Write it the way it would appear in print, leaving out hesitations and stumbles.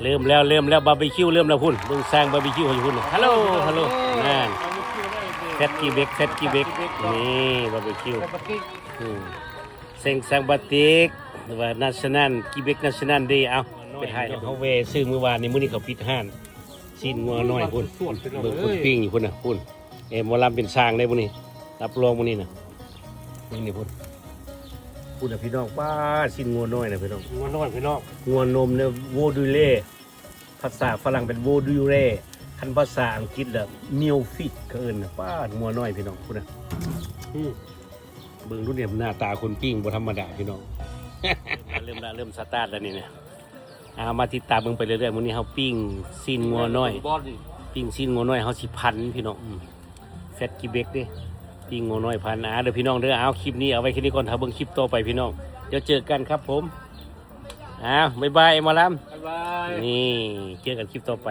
เริ่มแล้วบาร์บีคิวเริ่มแล้วพุ่นเบิ่งสร้างบาร์บีคิวให้พุ่นฮัลโหลนั่นแฟตกีเบกนี่บาร์บีคิวเซ็งแซงบาติกหรือว่านาชั่นแนลกีเบกนาชั่นแนลดีเอาไปถ่ายเขาเวซื้อเมื่อวานนี้มื้อนี้เขาปิดห้านชิ้นงัวน้อยพุ่นเบิ่งพุ่นปิ้งอยู่พุ่นน่ะพุ่นหมอลำเป็นสร้างได้พุ่นนี่รับรองพุ่นนี่น่ะนี่พุ่นพูดนะพี่น้องป้าชิ้นงัวน้อยนะพี่น้องงัวน้อยพี่น้องงัวนมเนี่ยโวดูเล่ภาษาฝรั่งเป็นโวดูเล่คันภาษาอังกฤษแบบมิลฟิตก็เอิ้นนะป้างัวน้อยพี่น้องพูดนะเบิ่งดูเนี่ยหน้าตาคนปิ้งบ่ธรรมดาพี่น้อง เริ่มสตาร์ทแล้วนี่เนี่ยมาติดตามเบิ่งไปเรื่อยๆมื้อนี้เฮาปิ้งชิ้นงัวน้อยปิ้งชิ้นงัวน้อยเฮาสิพันพี่น้องแฟตกิเบกเด้ปิ้งงัวน้อยพันเดี๋ยวพี่น้องเด้อเอาคลิปนี้เอาไว้แค่นี้ก่อนถ้าเบิ่งคลิปต่อไปพี่น้องเดี๋ยวเจอกันครับผมบ๊ายบายหมอลำนี่เจอกันคลิปต่อไป